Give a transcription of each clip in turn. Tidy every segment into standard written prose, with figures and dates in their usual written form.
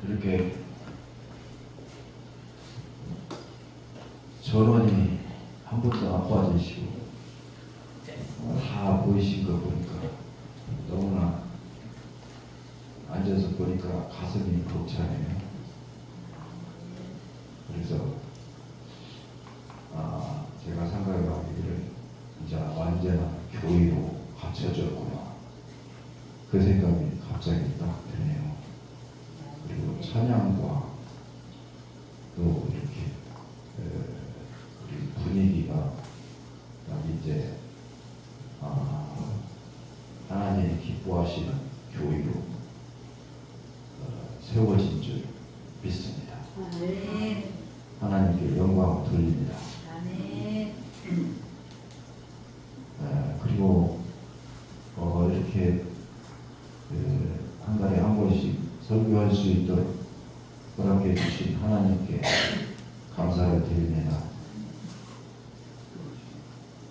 이렇게 전원이 한 번도 안 빠지시고 다 보이신 거 보니까 너무나 앉아서 보니까 가슴이 벅차네요. 그래서 제가 생각해보기를 이제 완전한 교회로 갖춰졌구나, 그 생각이 갑자기 딱 드네요. 그리고 찬양과 또 이렇게 우리 분위기가 딱 이제 하나님이 기뻐하시는 교회로 세워진 줄 믿습니다. 하나님께 영광을 돌립니다. 그리고 이렇게 한 달에 한 번씩 설교할 수 있도록 허락해 주신 하나님께 감사를 드립니다.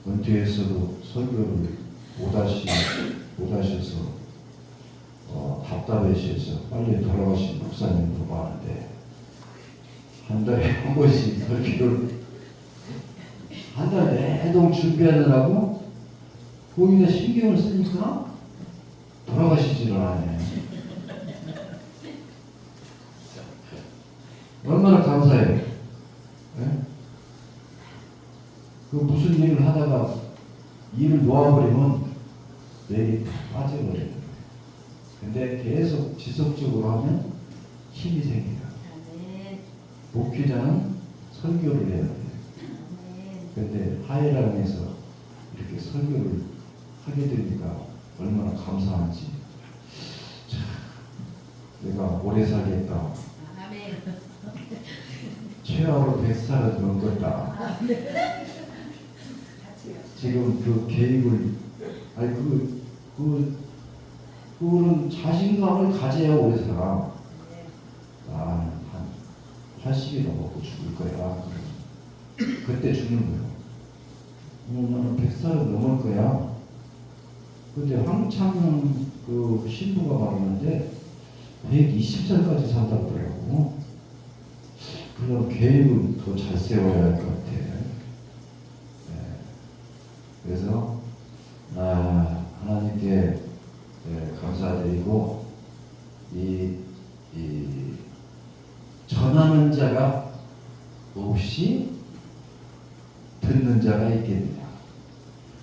은퇴에서도 설교를 못하셔서 답답해셔서 빨리 돌아가신 목사님도 많은데, 한 달에 한 번씩 설교를 한 달 내동 준비하느라고 거기다 신경을 쓰니까 돌아가시지를 않아요. 얼마나 감사해요. 네? 그 무슨 일을 하다가 일을 놓아버리면 내일이 다 빠져버려요. 근데 계속 지속적으로 하면 힘이 생겨요. 목회자는 설교를 해야 돼요. 근데 하이랑에서 이렇게 설교를 하게 되니까 얼마나 감사한지. 참, 내가 오래 살겠다. 최하로 100살을 넘겼다. 지금 그 계획을, 그거는 자신감을 가져야 오래 살아. 한 80이 넘고 죽을 거야. 그때 죽는 거예요. 나는 100살을 넘을 거야. 근데 황창 그 신부가 말하는데 120살까지 산다고 그러더라고. 그럼 계획을 더 잘 세워야 할 것 같아. 그래서 하나님께 감사드리고, 이 전하는 자가 없이 듣는 자가 있겠느냐.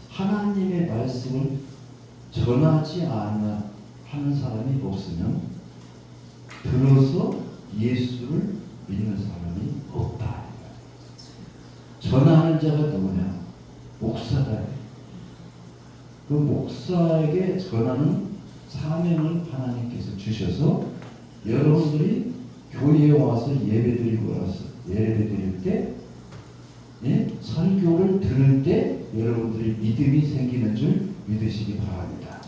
하나님의 말씀을 전하지 않는 하는 사람이 없으면 들어서 예수를 믿는 사람이 없다. 전하는 자가 누구냐? 목사다. 그 목사에게 전하는 사명을 하나님께서 주셔서 여러분들이 교회에 와서 예배드릴 때, 설교를 들을 때 여러분들이 믿음이 생기는 줄 믿으시기 바랍니다.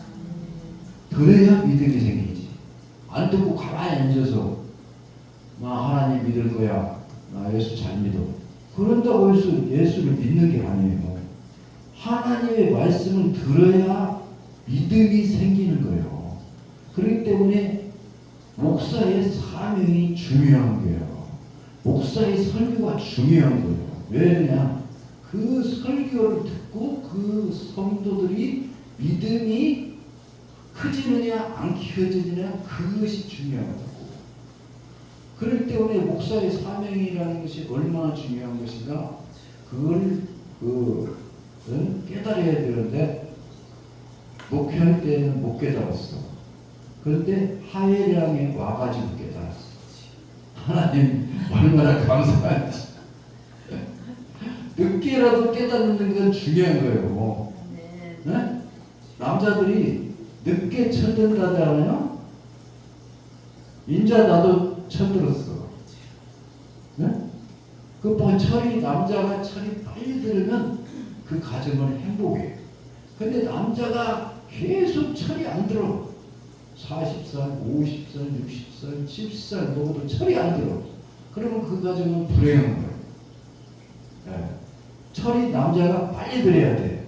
그래야 믿음이 생기지. 안 듣고 가만히 앉아서 나 하나님 믿을 거야, 나 예수 잘 믿어, 그런다고 해서 예수를 믿는 게 아니에요. 하나님의 말씀을 들어야 믿음이 생기는 거예요. 그렇기 때문에 목사의 사명이 중요한 거예요. 목사의 설교가 중요한 거예요. 왜냐? 그 설교를 듣고 그 성도들이 믿음이 커지느냐 안 커지느냐, 그것이 중요하다고. 그렇기 때문에 목사의 사명이라는 것이 얼마나 중요한 것인가, 그걸 깨달아야 되는데 목회할 때는 못 깨달았어. 그런데 하회량에 와가지고 깨달았어. 하나님 얼마나 감사한지. 늦게라도 깨닫는 건 중요한 거예요. 네? 남자들이 늦게 철든다잖아요. 인자 나도 철들었어. 네? 남자가 철이 빨리 들으면 그 가정은 행복해. 근데 남자가 계속 철이 안 들어. 40살, 50살, 60살, 70살 먹어도 철이 안 들어. 그러면 그 가정은 불행한 거예요. 네. 철이 남자가 빨리 들어야 돼.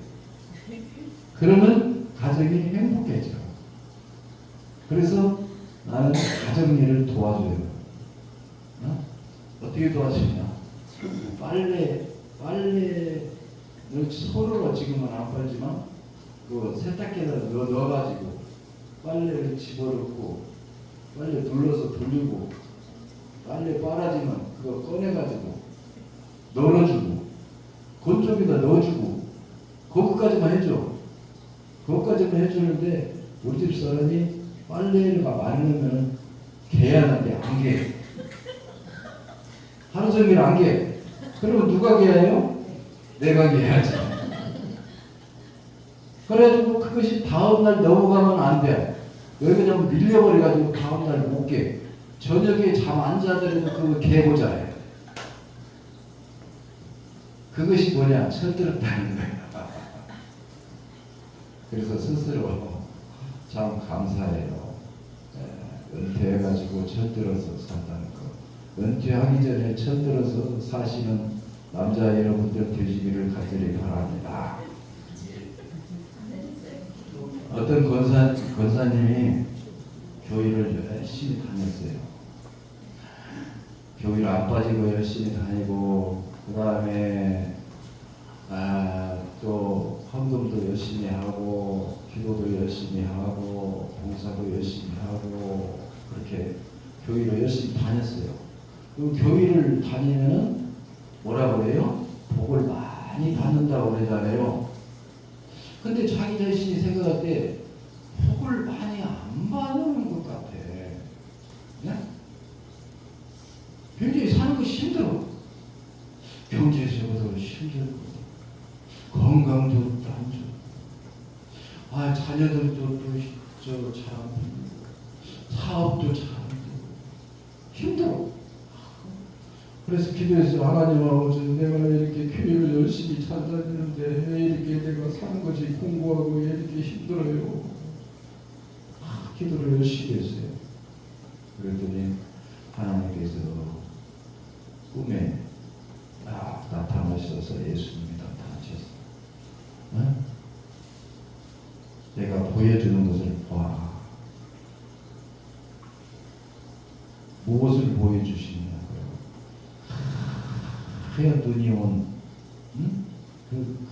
그러면 가정이 행복해져. 그래서 나는 가정일을 도와줘요. 어떻게 도와주냐? 빨래를 손으로 지금은 안 빨지만 그 세탁기에다 넣어가지고 빨래를 집어넣고 빨래 눌러서 돌리고 빨래 빨아지면 그거 꺼내가지고 널어주고 건조기에다 넣어주고 그것까지만 해줘. 그것까지만 해주는데 우리 집 사람이 빨래가 많으면 개야하는데 안 개. 하루 종일 안 개. 그러면 누가 개야요? 내가 개야지. 그래가지고 그것이 다음날 넘어가면 안 돼. 여기 그냥 밀려버려가지고 다음날 못 개. 저녁에 잠 안 자더라도 그거 개보자 해. 그것이 뭐냐? 철들었다는 거야. 그래서 스스로 참 감사해요. 은퇴해가지고 철들어서 산다는 거. 은퇴하기 전에 철들어서 사시는 남자 여러분들 되시기를 간절히 바랍니다. 어떤 권사님이 교회를 열심히 다녔어요. 교회를 안 빠지고 열심히 다니고 그 다음에 또 헌금도 열심히 하고 기도도 열심히 하고 봉사도 열심히 하고 그렇게 교회를 열심히 다녔어요. 그 교회를 다니면은 뭐라 그래요? 복을 많이 받는다고 그러잖아요. 근데 자기 자신이 생각할 때 복을 많이 안 받는 것 같아. 네? 굉장히 사는 것이 힘들어. 경제적으로 힘들고 건강도 안 좋고 자녀들도 또 잘 사업도 잘 힘들어. 그래서 기도해서 하나님 아버지 내가 이렇게 교회를 열심히 잘 다니는데 왜 이렇게 내가 사는 것이 공부하고 왜 이렇게 힘들어요. 기도를 열심히 했어요. 그랬더니 하나님께서 꿈에 나타나셔서 예수님이 나타나셨어요. 응? 내가 보여주는 것을 봐. 무엇을 보여주시냐고요. 하얀 눈이 온 그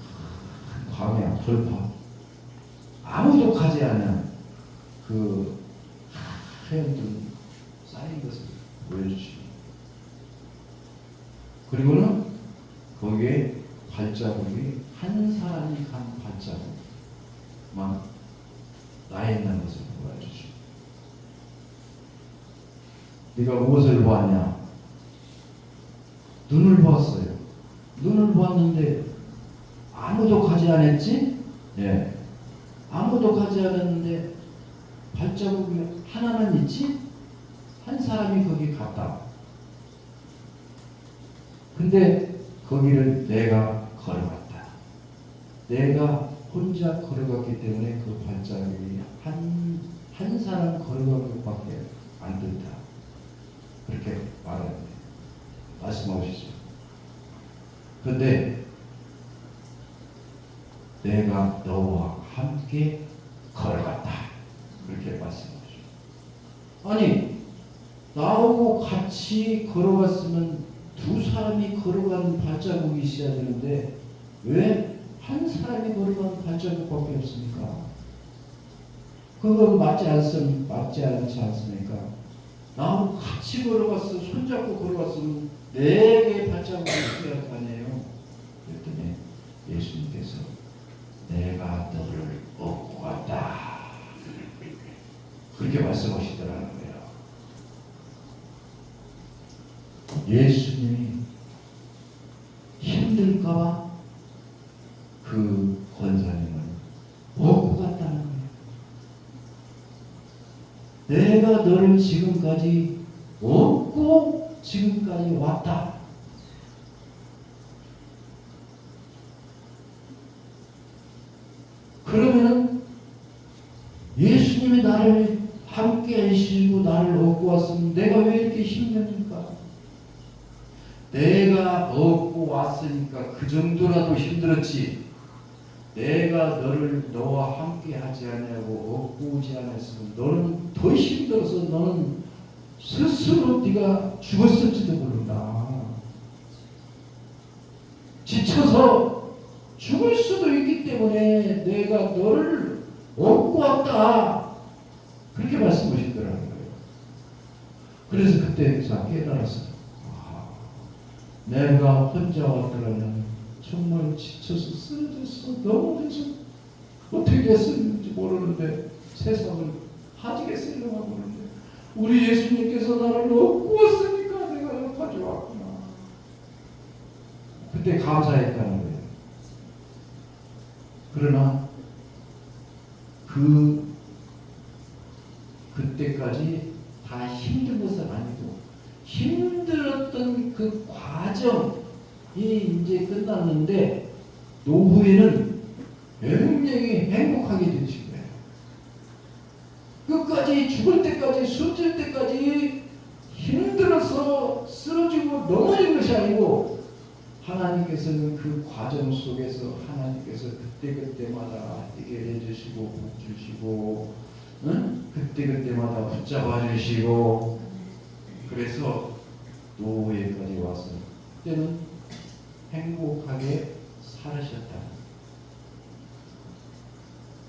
광야 돌파. 아무도 가지 않은 그 하얀 눈 쌓인 것을 보여주시고 그리고는 거기에 발자국이 한 사람이 간 발자국만 나 있는 것을 보여주시고 네가 무엇을 보았냐? 눈을 보았어요. 눈을 보았는데 아무도 가지 않았지? 예. 아무도 가지 않았는데 발자국이 하나는 있지? 한 사람이 거기 갔다. 근데 거기를 내가 걸어갔다. 내가 혼자 걸어갔기 때문에 그 발자국이 한 사람 걸어간 것밖에 안 된다. 그렇게 말씀하시죠. 근데 내가 너와 함께 걸어갔다. 그렇게 말씀하시죠. 아니 나하고 같이 걸어갔으면 두 사람이 걸어가는 발자국이 있어야 되는데 왜 한 사람이 걸어가는 발자국밖에 없습니까? 그건 맞지 않지 않습니까? 나하고 같이 걸어갔어, 손잡고 걸어갔으면 네 개의 발자국이 있어야 할 거 아니에요. 그랬더니 예수님께서 내가 너를 업고 갔다. 그렇게 말씀하시더라는 거예요. 예수님이 힘들까봐 그 권사님을 업고 갔다는 거예요. 내가 너를 지금까지 업고 지금까지 왔다. 그러면 예수님이 나를 함께 하시고 나를 업고 왔으면 내가 왜 이렇게 힘듭니까? 내가 업고 왔으니까 그 정도라도 힘들었지. 내가 너와 함께 하지 않냐고 업고 오지 않았으면 너는 더 힘들어서 너는 스스로 네가 죽었을지도 모른다. 지쳐서 죽을 수도 있기 때문에 내가 너를 얻고 왔다. 그렇게 말씀하시더라는 거예요. 그래서 그때 제가 깨달았어요. 내가 혼자 왔더라면 정말 지쳐서 쓰러져서 넘어져서 어떻게 됐었는지 모르는데 세상을 하지겠어요 모르는데 우리 예수님께서 나를 얻고 왔으니까 내가 여기까지 왔구나. 그때 감사했다는 거예요. 그러나 그때까지 다 힘든 것은 아니고 힘들었던 그 과정이 이제 끝났는데 노후에는 굉장히 행복하게 되신 거예요. 끝까지 죽을 때까지 숨질 때까지 힘들어서 쓰러지고 넘어진 것이 아니고 하나님께서는 그 과정 속에서 하나님께서 그때그때마다 해결해 주시고 복 주시고 그때그때마다 붙잡아 주시고 그래서 노후에까지 와서 그때는 행복하게 살으셨다.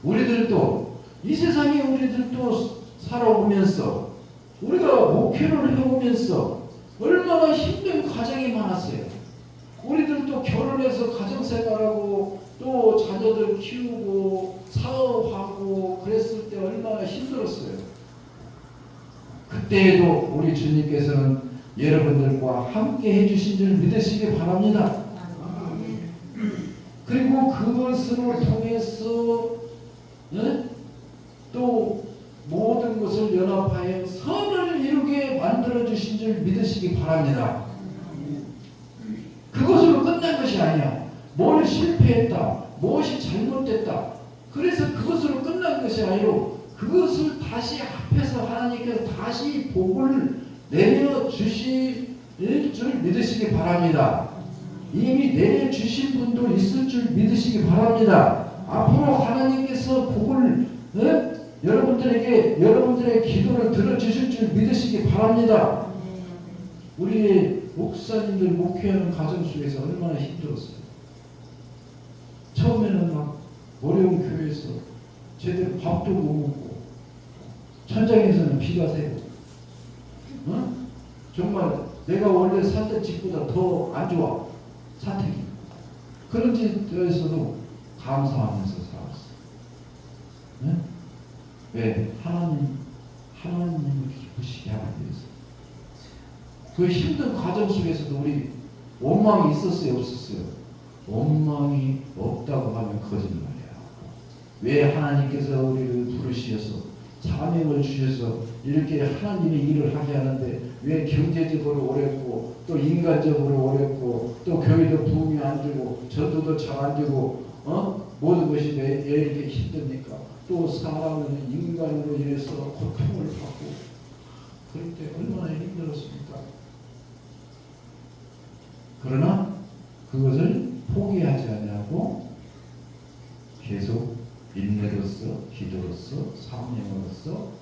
우리들도 이 세상에 우리들도 살아오면서 우리가 목회를 해오면서 얼마나 힘든 과정이 많았어요. 우리들도 결혼해서 가정생활하고 또 자녀들 키우고 사업하고 그랬을 때 얼마나 힘들었어요. 그때에도 우리 주님께서는 여러분들과 함께 해주신 줄 믿으시기 바랍니다. 그리고 그것으로 통해서 또 모든 것을 연합하여 선을 이루게 만들어주신 줄 믿으시기 바랍니다. 그것으로 끝난 것이 아니야. 뭘 실패했다. 무엇이 잘못됐다. 그래서 그것으로 끝난 것이 아니고 그것을 다시 합해서 하나님께서 다시 복을 내려주실 줄 믿으시기 바랍니다. 이미 내려주신 분도 있을 줄 믿으시기 바랍니다. 앞으로 하나님께서 복을 여러분들의 기도를 들어주실 줄 믿으시기 바랍니다. 우리 목사님들 목회하는 가정 속에서 얼마나 힘들었어요. 처음에는 막 어려운 교회에서 제대로 밥도 못 먹고 천장에서는 비가 새고 정말 내가 원래 살던 집보다 더 안 좋아 사택이. 그런 집에서도 감사하면서 살았어요. 왜? 하나님을 기쁘시게 하기 위해서. 그 힘든 과정 속에서도 우리 원망이 있었어요, 없었어요? 원망이 없다고 하면 거짓말이야. 왜 하나님께서 우리를 부르셔서 사명을 주셔서 이렇게 하나님의 일을 하게 하는데 왜 경제적으로 어렵고 또 인간적으로 어렵고 또 교회도 부흥이 안 되고 전도도 잘 안 되고 모든 것이 왜 이렇게 힘듭니까? 또 사람은 인간으로 인해서 고통을 받고 그럴 때 얼마나 힘들었습니까? 그러나 그것을 포기하지 않냐고 계속 인내로서 기도로서 사명으로서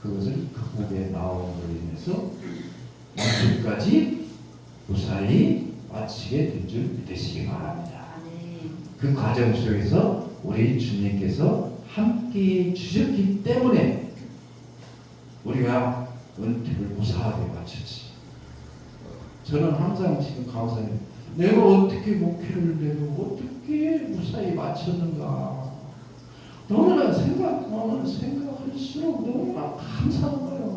그것을 극복해 나옴으로 인해서 마침까지 무사히 마치게 된 줄 믿으시기 바랍니다. 그 과정 속에서 우리 주님께서 함께 주셨기 때문에 우리가 은퇴를 무사하게 마쳤지. 저는 항상 지금 감사해요. 내가 어떻게 목회를 내고 어떻게 무사히 마쳤는가. 너무나 생각할수록 너무나 감사한 거예요.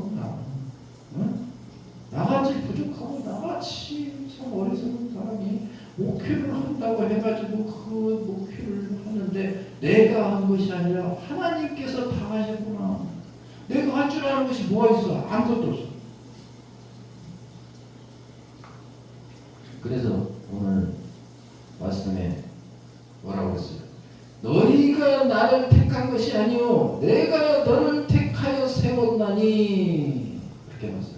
나같이 부족하고 나같이 참 어리석은 사람이 목회를 한다고 해가지고 그 목회를 하는데 내가 한 것이 아니라 하나님께서 다 하셨구나. 내가 할 줄 아는 것이 뭐가 있어? 아무것도 없어. 그래서 오늘 말씀에 뭐라고 했어요? 너희가 나를 택한 것이 아니요 내가 너를 택하여 세웠나니. 그렇게 말씀.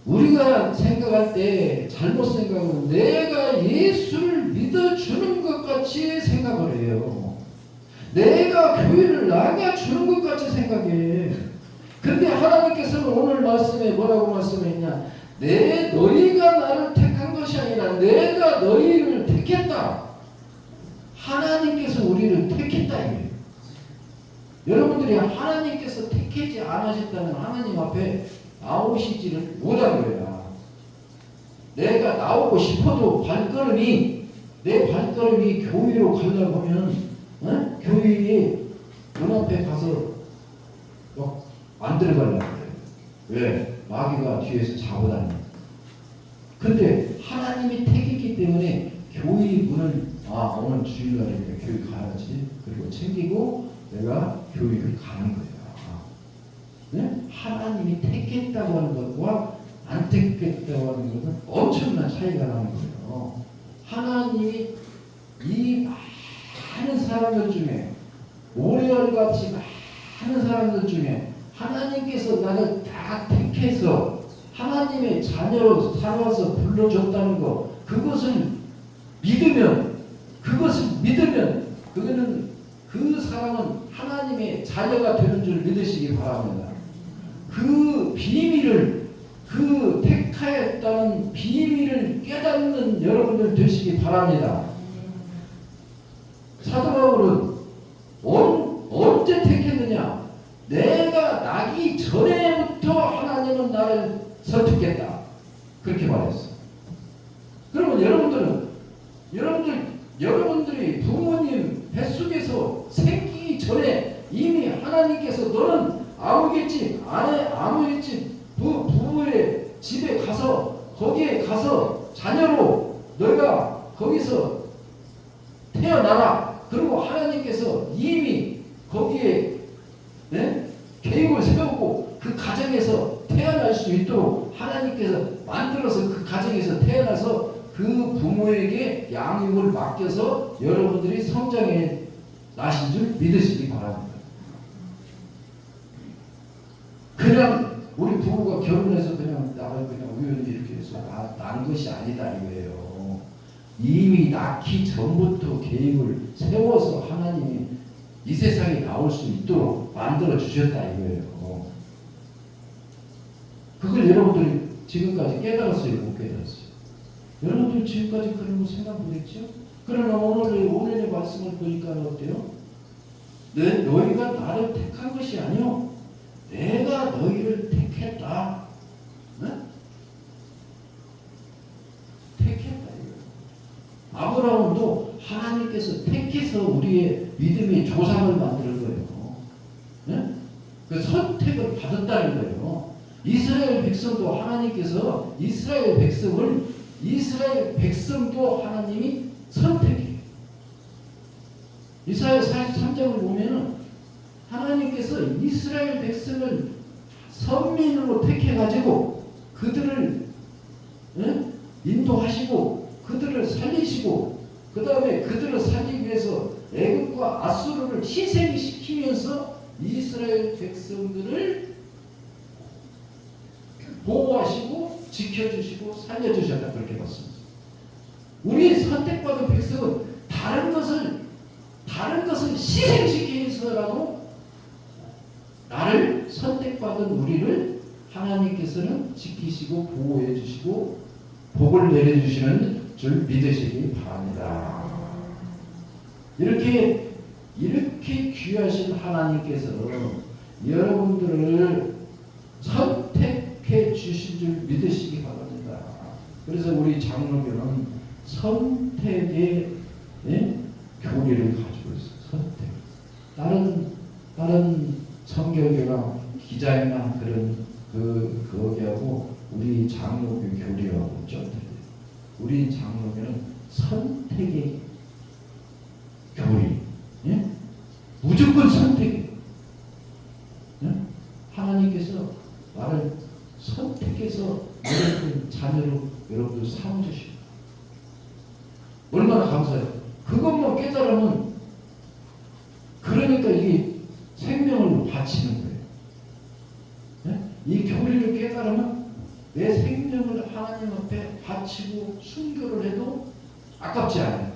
우리가 생각할 때 잘못 생각하면 내가 예수를 믿어주는 것 같이 생각을 해요. 내가 교회를 나가주는 것 같이 생각해. 근데 하나님께서는 오늘 말씀에 뭐라고 말씀했냐? 너희가 나를 택한 것이 아니라 내가 너희를 택했다. 하나님께서 우리를 택했다 이거예요. 여러분들이 하나님께서 택하지 않으셨다면 하나님 앞에 나오시지를 못한 거야. 내가 나오고 싶어도 내 발걸음이 교회로 가려고 하면 교회에 눈앞에 가서 안 들어가려고 그래요. 왜? 마귀가 뒤에서 잡아다니는. 근데 하나님이 택했기 때문에 교회 문을 오늘 주일날이니까 교회 가야지. 그리고 챙기고 내가 교회를 가는 거야. 네? 하나님이 택했다고 하는 것과 안 택했다고 하는 것은 엄청난 차이가 나는 거예요. 하나님이 이 많은 사람들 중에 오래알같이 많은 사람들 중에 하나님께서 나를 다 택해서 하나님의 자녀로 살아서 불러줬다는 것, 그것을 믿으면 그거는 그 사람은 하나님의 자녀가 되는 줄 믿으시기 바랍니다. 그 비밀을, 그 택하였다는 비밀을 깨닫는 여러분들 되시기 바랍니다. 사도 바울은 언제 택했느냐? 내가 나기 전에부터 하나님은 나를 선택했다. 그렇게 말했어. 그러면 여러분들이 부모님 뱃속에서 생기기 전에 이미 하나님께서 너는 아무겠지, 아무겠지, 부부의 집에 가서, 거기에 가서 자녀로 너희가 거기서 태어나라. 그리고 하나님께서 이미 거기에 계획을 세우고 그 가정에서 태어날 수 있도록 하나님께서 만들어서 그 가정에서 태어나서 그 부모에게 양육을 맡겨서 여러분들이 성장해 나신 줄 믿으시기 바랍니다. 그냥 우리 부부가 결혼해서 그냥 나를 그냥 우연히 이렇게 해서 난 것이 아니다 이거예요. 이미 낳기 전부터 계획을 세워서 하나님이 이 세상에 나올 수 있도록 만들어 주셨다 이거예요. 그걸 여러분들이 지금까지 깨달았어요, 못 깨달았어요? 여러분들 지금까지 그런 거 생각 못했죠? 그러나 오늘의 말씀을 보니까 어때요? 너희가 나를 택한 것이 아니요, 내가 너희를 택했다. 택했다 이거예요. 아브라함도 하나님께서 택해서 우리의 믿음의 조상을 만드는 거예요. 그 선택을 받았다는 거예요. 이스라엘 백성도 하나님께서 이스라엘 백성도 하나님이 선택해요. 이사야 43장을 보면은 하나님께서 이스라엘 백성을 선민으로 택해가지고 그들을 인도하시고 그들을 살리시고 그 다음에 그들을 살리기 위해서 애굽과 아수르를 희생시키면서 이스라엘 백성들을 보호하시고 지켜주시고 살려주셨다 그렇게 봤습니다. 우리 선택받은 백성은 다른 것을 희생시키기 위해서라도 나를 선택받은 우리를 하나님께서는 지키시고 보호해 주시고 복을 내려주시는 줄 믿으시기 바랍니다. 이렇게 귀하신 하나님께서 여러분들을 선택해 주신 줄 믿으시기 바랍니다. 그래서 우리 장로교는 선택의 교리를 가지고 있어요. 선택. 다른 성결교나 기자회나 거기하고 우리 장로교 교리하고 좀 틀려요. 우리 장로교는 선택의 교리. 무조건 선택. 하나님께서 나를 선택해서 여러분 자녀로 여러분들 삼으시고 얼마나 감사해요. 그것만 깨달으면 그러니까 이게 생명을 바치는 거예요. 이 교리를 깨달으면 내 생명을 하나님 앞에 바치고 순교를 해도 아깝지 않아요.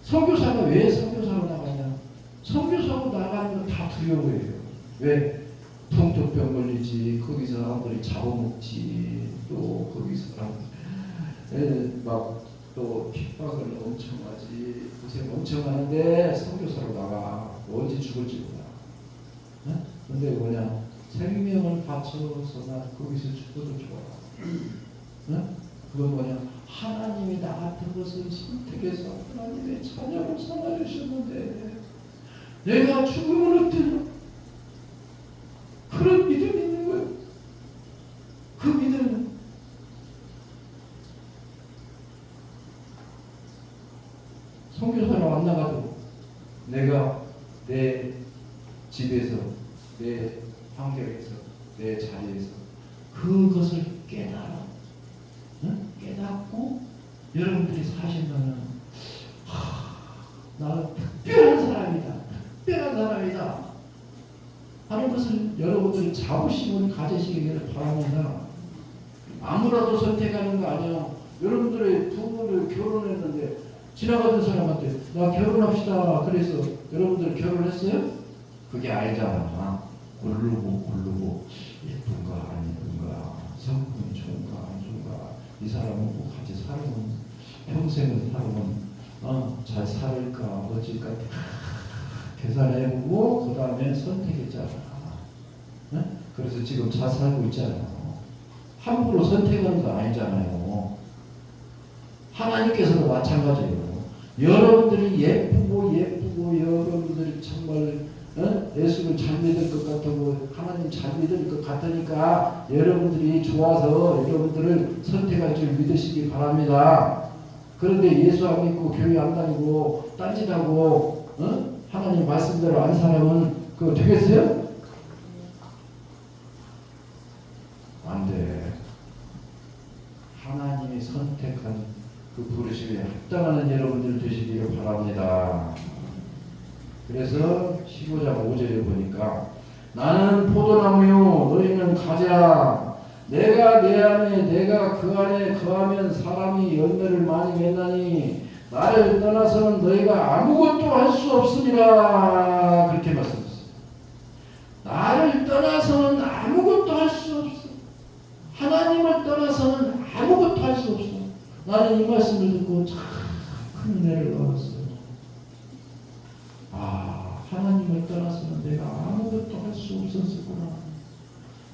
선교사가 왜 선교사로 나가냐? 선교사로 나가는 건 다 두려워해요. 왜? 풍토병 걸리지, 거기서 사람들이 잡아먹지, 또 거기서 막 또 핍박을 엄청 하지, 고생 엄청 하는데 선교사로 나가. 언제 죽을지 몰라. 근데 뭐냐, 생명을 바쳐서 나 거기서 죽어도 좋아. 그건 뭐냐, 하나님이 나 같은 것을 선택해서 하나님의 자녀로 삼아주셨는데 내가 죽음을 얻든 그런 믿음이 있는 거예요. 그 믿음은 선교사로 안 나가도 내가 내 집에서, 내 환경에서, 내 자리에서 그것을 깨달아. 깨닫고 여러분들이 사신다면 나는 특별한 사람이다. 특별한 사람이다. 하는 것을 여러분들이 자부심을 가지시기를 바랍니다. 아무라도 선택하는 거 아니야. 여러분들의 부부를 결혼했는데 지나가던 사람한테 나 결혼합시다. 그래서 여러분들 결혼했어요? 그게 알잖아. 고르고 예쁜가 안 예쁜가, 성품이 좋은가 안 좋은가, 이 사람하고 같이 살면 평생을 살면 잘 살을까 어쩔까 계산해보고 그 다음에 선택했잖아. 그래서 지금 잘 살고 있잖아요. 함부로 선택하는 거 아니잖아요. 하나님께서도 마찬가지예요. 여러분들이 예쁘고 여러분들이 정말 예수를 잘 믿을 것 같고 하나님 잘 믿을 것 같으니까 여러분들이 좋아서 여러분들을 선택할 줄 믿으시기 바랍니다. 그런데 예수 안 믿고 교회 안 다니고 딴짓하고 하나님 말씀대로 안 사람은 그거 되겠어요? 안 돼. 하나님이 선택한 그 부르심에 합당하는 여러분들 되시기를 바랍니다. 그래서 15장 5절에 보니까 나는 포도나무요 너희는 가지라. 내가 내 안에 내가 그 안에 거하면 사람이 열매를 많이 맺나니 나를 떠나서는 너희가 아무것도 할 수 없으니라. 그렇게 말씀하셨어요. 나를 떠나서는 아무것도 할 수 없어. 하나님을 떠나서는 아무것도 할 수 없어. 나는 이 말씀을 듣고 참 큰 은혜를 받았어요. 하나님을 떠나서는 내가 아무것도 할 수 없었구나.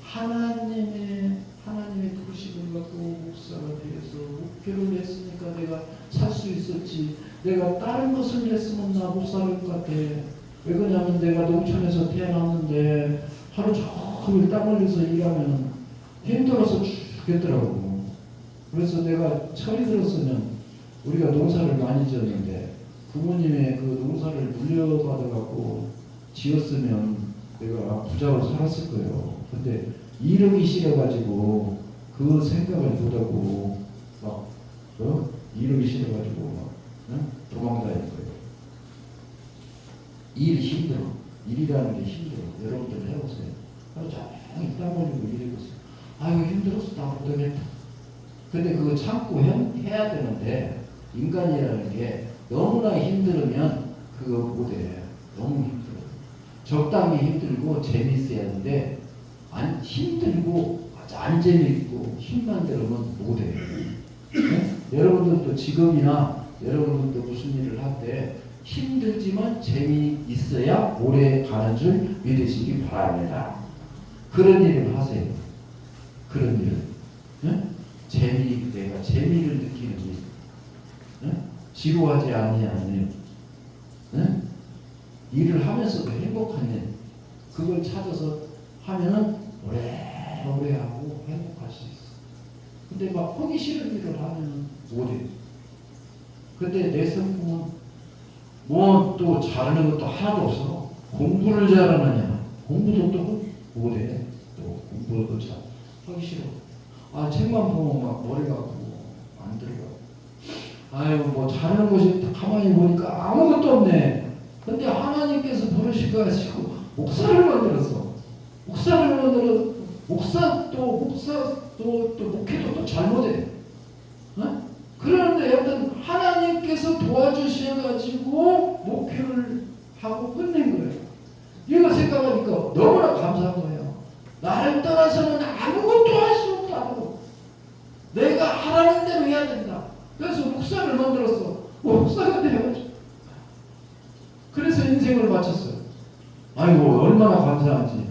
하나님의 부르심을 받고 목사가 되어서 목표를 했으니까 내가 살 수 있었지. 내가 다른 것을 했으면 나 못 살 것 같아. 왜 그러냐면 내가 농촌에서 태어났는데 하루 종일 땀 흘려서 일하면 힘들어서 죽겠더라고. 그래서 내가 철이 들었으면 우리가 농사를 많이 지었는데 부모님의 그 농사를 물려받아갖고 지었으면 내가 부자로 살았을 거예요. 근데 이르기 싫어가지고 그 생각을 못하고 막 이르기 싫어가지고 막 도망다닐 거예요. 일 힘들어. 일이라는 게 힘들어. 여러분들 해보세요. 하루 종일 땀 흘리고 일해보세요. 아이고 힘들었어. 나 못하겠다. 근데 그거 참고 해야 되는데 인간이라는 게 너무나 힘들으면 그거 못해. 너무 힘들어. 적당히 힘들고 재미있어야 하는데 안 힘들고 안 재미있고 힘만 들으면 못해. 네? 여러분들도 직업이나 여러분들도 무슨 일을 할 때 힘들지만 재미있어야 오래 가는 줄 믿으시기 바랍니다. 그런 일을 하세요. 그런 일을. 네? 내가 재미를 느끼는 일. 네? 지루하지 아니하는 네? 일을 하면서도 행복한 일, 그걸 찾아서 하면은 오래오래 하고 행복할 수 있어. 근데 막 하기 싫은 일을 하면 못해. 근데 내 성품은 뭐 또 잘하는 것도 하나도 없어. 공부를 잘하느냐? 공부도 또 못해. 또 공부도 잘 하기 싫어. 책만 보면 막 머리가 아프고 안 들어가. 아유 뭐 잘하는 것이 가만히 보니까 아무것도 없네. 근데 하나님께서 부르셔가지고 목사를 만들었어. 목사를 만들어. 목사도 목회도 또 잘못해. 그런데 여러분 하나님께서 도와주셔가지고 목회를 하고 끝낸 거예요. 이거 생각하니까 너무나 감사한 거예요. 나를 떠나서는 아무것도 할 수 없다고. 내가 하라는 대로 해야 된다. 그래서 목사를 만들었어. 목사가 되어가지고. 그래서 인생을 바쳤어요. 아이고 얼마나 감사한지.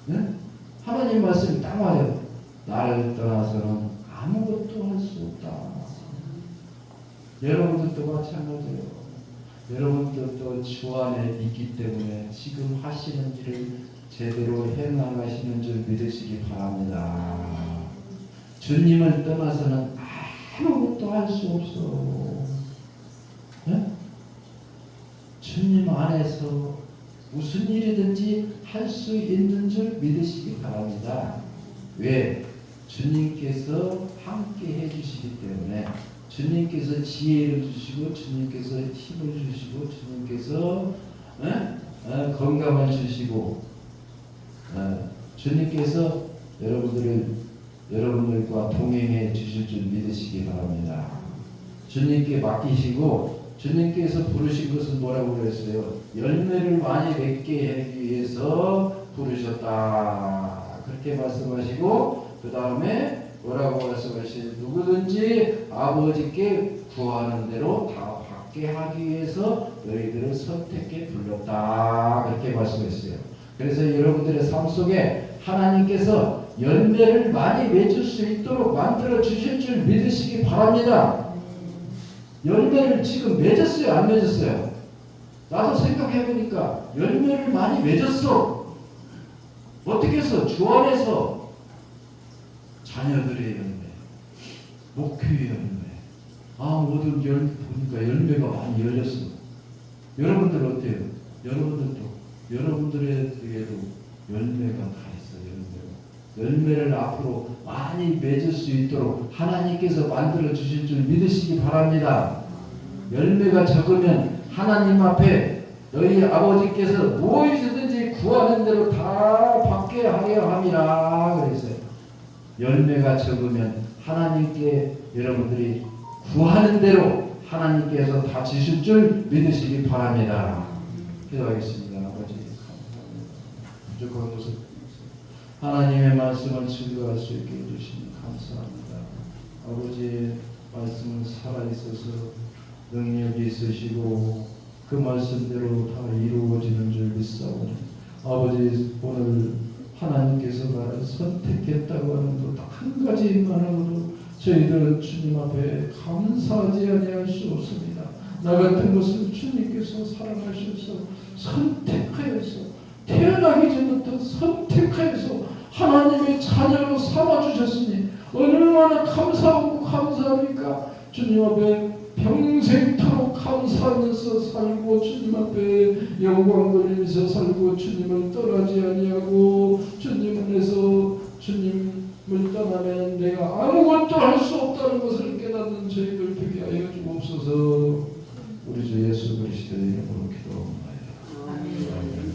네? 하나님 말씀이 딱 맞아요. 나를 떠나서는 아무것도 할 수 없다. 여러분들도 마찬가지예요. 여러분들도 주 안에 있기 때문에 지금 하시는 일을 제대로 해나가시는 줄 믿으시기 바랍니다. 주님을 떠나서는 아무것도 할 수 없어. 네? 주님 안에서 무슨 일이든지 할 수 있는 줄 믿으시기 바랍니다. 왜? 주님께서 함께 해주시기 때문에. 주님께서 지혜를 주시고 주님께서 힘을 주시고 주님께서 건강을 주시고 주님께서 여러분들과 동행해 주실 줄 믿으시기 바랍니다. 주님께 맡기시고 주님께서 부르신 것은 뭐라고 그랬어요? 열매를 많이 맺게 하기 위해서 부르셨다. 그렇게 말씀하시고 그 다음에 뭐라고 말씀하시죠? 누구든지 아버지께 구하는 대로 다 받게 하기 위해서 너희들을 선택해 불렀다. 그렇게 말씀했어요. 그래서 여러분들의 삶 속에 하나님께서 열매를 많이 맺을 수 있도록 만들어 주실 줄 믿으시기 바랍니다. 열매를 지금 맺었어요? 안 맺었어요? 나도 생각해보니까 열매를 많이 맺었어. 어떻게 해서? 주 안에서 자녀들의 열매, 목회의 열매. 모든 보니까 열매가 많이 열렸어. 여러분들 어때요? 여러분들에게도 열매가 다 있어. 열매를 앞으로 많이 맺을 수 있도록 하나님께서 만들어 주실 줄 믿으시기 바랍니다. 열매가 적으면 하나님 앞에 너희 아버지께서 무엇이든지 구하는 대로 다 받게 하려 함이라 그랬어요. 열매가 적으면 하나님께 여러분들이 구하는 대로 하나님께서 다 주실 줄 믿으시기 바랍니다. 기도하겠습니다. 아버지 감사합니다. 부족한 것을 하나님의 말씀을 증거할 수 있게 해주시니 감사합니다. 아버지의 말씀은 살아있어서 능력이 있으시고 그 말씀대로 다 이루어지는 줄 믿사오니 아버지 오늘 하나님께서 나를 선택했다고 하는 것 한 가지만으로도 저희들은 주님 앞에 감사하지 아니할 수 없습니다. 나 같은 것을 주님께서 사랑하셔서 선택하여서 태어나기 전부터 선택하여서 하나님의 자녀로 삼아주셨으니 얼마나 감사하고 감사합니까? 주님 앞에 평생토록 감사하면서 살고 주님 앞에 영광 돌리면서 살고 주님을 떠나지 아니하고 주님 안에서 주님을 떠나면 내가 아무것도 할 수 없다는 것을 깨닫는 저희들 되게 하여 주옵소서. 우리 주 예수 그리스도의 이름으로 기도합니다. 아멘.